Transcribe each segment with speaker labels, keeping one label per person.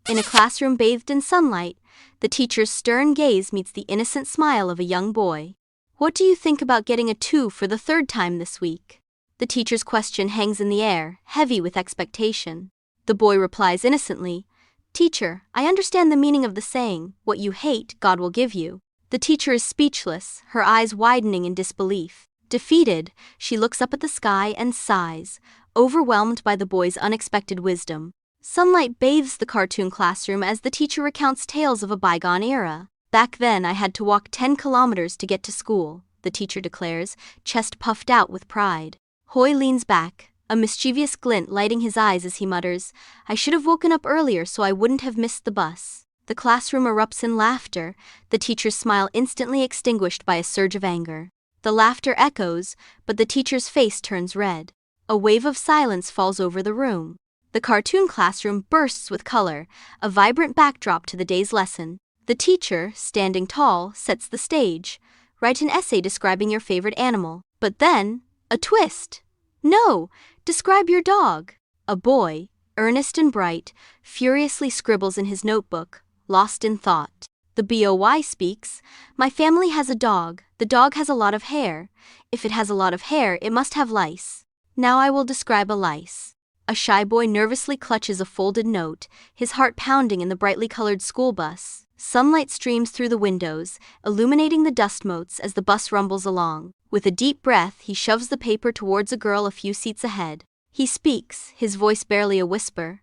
Speaker 1: In a classroom bathed in sunlight, the teacher's stern gaze meets the innocent smile of a young boy. What do you think about getting a 2 for the third time this week? The teacher's question hangs in the air, heavy with expectation. The boy replies innocently, "Teacher, I understand the meaning of the saying, what you hate, God will give you." The teacher is speechless, her eyes widening in disbelief. Defeated, she looks up at the sky and sighs, overwhelmed by the boy's unexpected wisdom. Sunlight bathes the cartoon classroom as the teacher recounts tales of a bygone era. "Back then I had to walk 10 kilometers to get to school," the teacher declares, chest puffed out with pride. Hoy leans back, a mischievous glint lighting his eyes as he mutters, "I should have woken up earlier so I wouldn't have missed the bus." The classroom erupts in laughter, the teacher's smile instantly extinguished by a surge of anger. The laughter echoes, but the teacher's face turns red. A wave of silence falls over the room. The cartoon classroom bursts with color, a vibrant backdrop to the day's lesson. The teacher, standing tall, sets the stage. "Write an essay describing your favorite animal." But then, a twist. "No, describe your dog." A boy, earnest and bright, furiously scribbles in his notebook, lost in thought. The boy speaks, "My family has a dog. The dog has a lot of hair. If it has a lot of hair, it must have lice. Now I will describe a lice." A shy boy nervously clutches a folded note, his heart pounding in the brightly colored school bus. Sunlight streams through the windows, illuminating the dust motes as the bus rumbles along. With a deep breath, he shoves the paper towards a girl a few seats ahead. He speaks, his voice barely a whisper.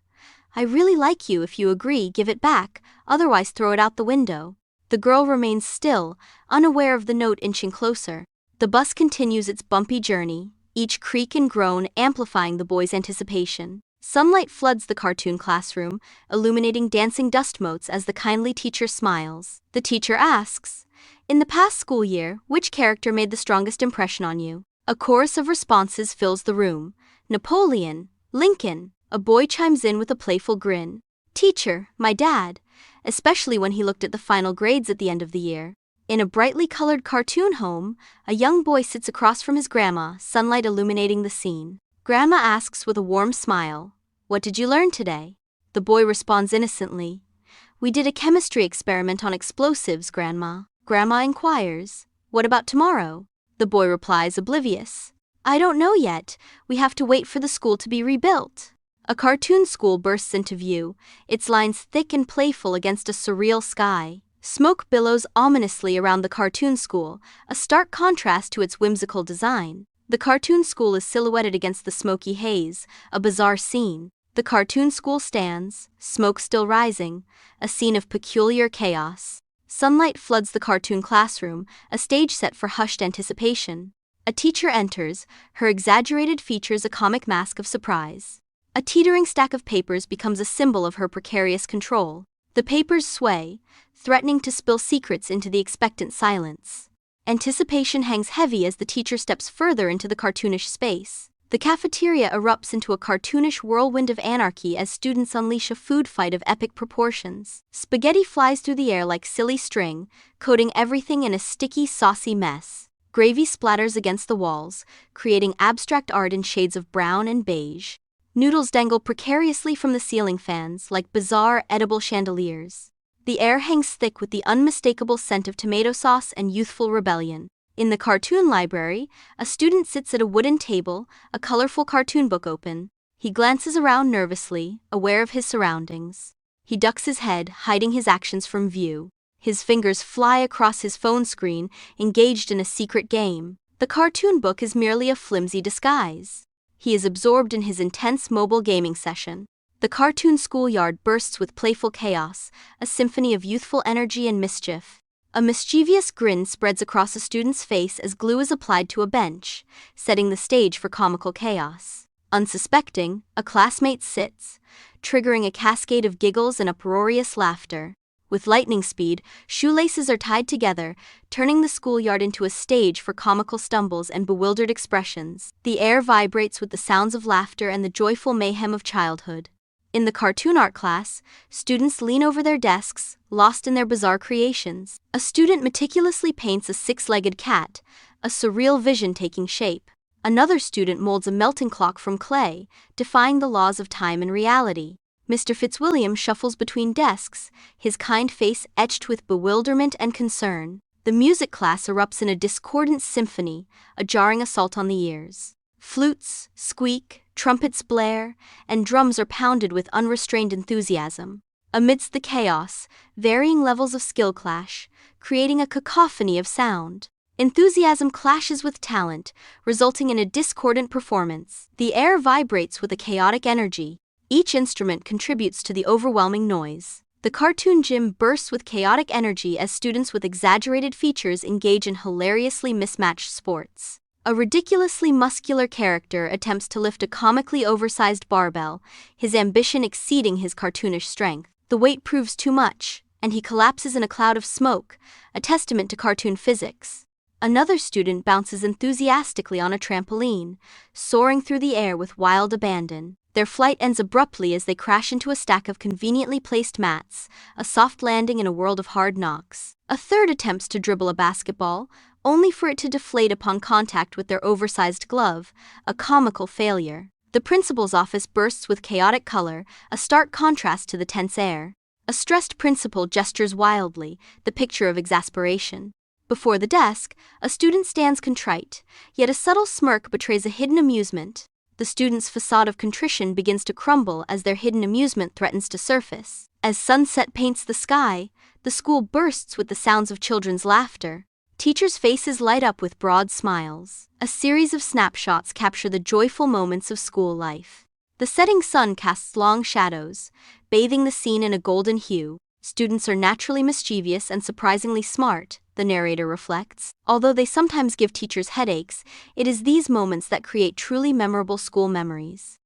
Speaker 1: "I really like you. If you agree, give it back, otherwise throw it out the window." The girl remains still, unaware of the note inching closer. The bus continues its bumpy journey, each creak and groan amplifying the boy's anticipation. Sunlight floods the cartoon classroom, illuminating dancing dust motes as the kindly teacher smiles. The teacher asks, "In the past school year, which character made the strongest impression on you?" A chorus of responses fills the room. "Napoleon, Lincoln." A boy chimes in with a playful grin. "Teacher, my dad, especially when he looked at the final grades at the end of the year." In a brightly colored cartoon home, a young boy sits across from his grandma, sunlight illuminating the scene. Grandma asks with a warm smile, "What did you learn today?" The boy responds innocently, "We did a chemistry experiment on explosives, Grandma." Grandma inquires, "What about tomorrow?" The boy replies oblivious, "I don't know yet. We have to wait for the school to be rebuilt." A cartoon school bursts into view, its lines thick and playful against a surreal sky. Smoke billows ominously around the cartoon school, a stark contrast to its whimsical design. The cartoon school is silhouetted against the smoky haze, a bizarre scene. The cartoon school stands, smoke still rising, a scene of peculiar chaos. Sunlight floods the cartoon classroom, a stage set for hushed anticipation. A teacher enters, her exaggerated features a comic mask of surprise. A teetering stack of papers becomes a symbol of her precarious control. The papers sway, threatening to spill secrets into the expectant silence. Anticipation hangs heavy as the teacher steps further into the cartoonish space. The cafeteria erupts into a cartoonish whirlwind of anarchy as students unleash a food fight of epic proportions. Spaghetti flies through the air like silly string, coating everything in a sticky, saucy mess. Gravy splatters against the walls, creating abstract art in shades of brown and beige. Noodles dangle precariously from the ceiling fans like bizarre, edible chandeliers. The air hangs thick with the unmistakable scent of tomato sauce and youthful rebellion. In the cartoon library, a student sits at a wooden table, a colorful cartoon book open. He glances around nervously, aware of his surroundings. He ducks his head, hiding his actions from view. His fingers fly across his phone screen, engaged in a secret game. The cartoon book is merely a flimsy disguise. He is absorbed in his intense mobile gaming session. The cartoon schoolyard bursts with playful chaos, a symphony of youthful energy and mischief. A mischievous grin spreads across a student's face as glue is applied to a bench, setting the stage for comical chaos. Unsuspecting, a classmate sits, triggering a cascade of giggles and uproarious laughter. With lightning speed, shoelaces are tied together, turning the schoolyard into a stage for comical stumbles and bewildered expressions. The air vibrates with the sounds of laughter and the joyful mayhem of childhood. In the cartoon art class, students lean over their desks, lost in their bizarre creations. A student meticulously paints a six-legged cat, a surreal vision taking shape. Another student molds a melting clock from clay, defying the laws of time and reality. Mr. Fitzwilliam shuffles between desks, his kind face etched with bewilderment and concern. The music class erupts in a discordant symphony, a jarring assault on the ears. Flutes squeak, trumpets blare, and drums are pounded with unrestrained enthusiasm. Amidst the chaos, varying levels of skill clash, creating a cacophony of sound. Enthusiasm clashes with talent, resulting in a discordant performance. The air vibrates with a chaotic energy. Each instrument contributes to the overwhelming noise. The cartoon gym bursts with chaotic energy as students with exaggerated features engage in hilariously mismatched sports. A ridiculously muscular character attempts to lift a comically oversized barbell, his ambition exceeding his cartoonish strength. The weight proves too much, and he collapses in a cloud of smoke, a testament to cartoon physics. Another student bounces enthusiastically on a trampoline, soaring through the air with wild abandon. Their flight ends abruptly as they crash into a stack of conveniently placed mats, a soft landing in a world of hard knocks. A third attempts to dribble a basketball, only for it to deflate upon contact with their oversized glove, a comical failure. The principal's office bursts with chaotic color, a stark contrast to the tense air. A stressed principal gestures wildly, the picture of exasperation. Before the desk, a student stands contrite, yet a subtle smirk betrays a hidden amusement. The student's facade of contrition begins to crumble as their hidden amusement threatens to surface. As sunset paints the sky, the school bursts with the sounds of children's laughter. Teachers' faces light up with broad smiles. A series of snapshots capture the joyful moments of school life. The setting sun casts long shadows, bathing the scene in a golden hue. Students are naturally mischievous and surprisingly smart, the narrator reflects. Although they sometimes give teachers headaches, it is these moments that create truly memorable school memories.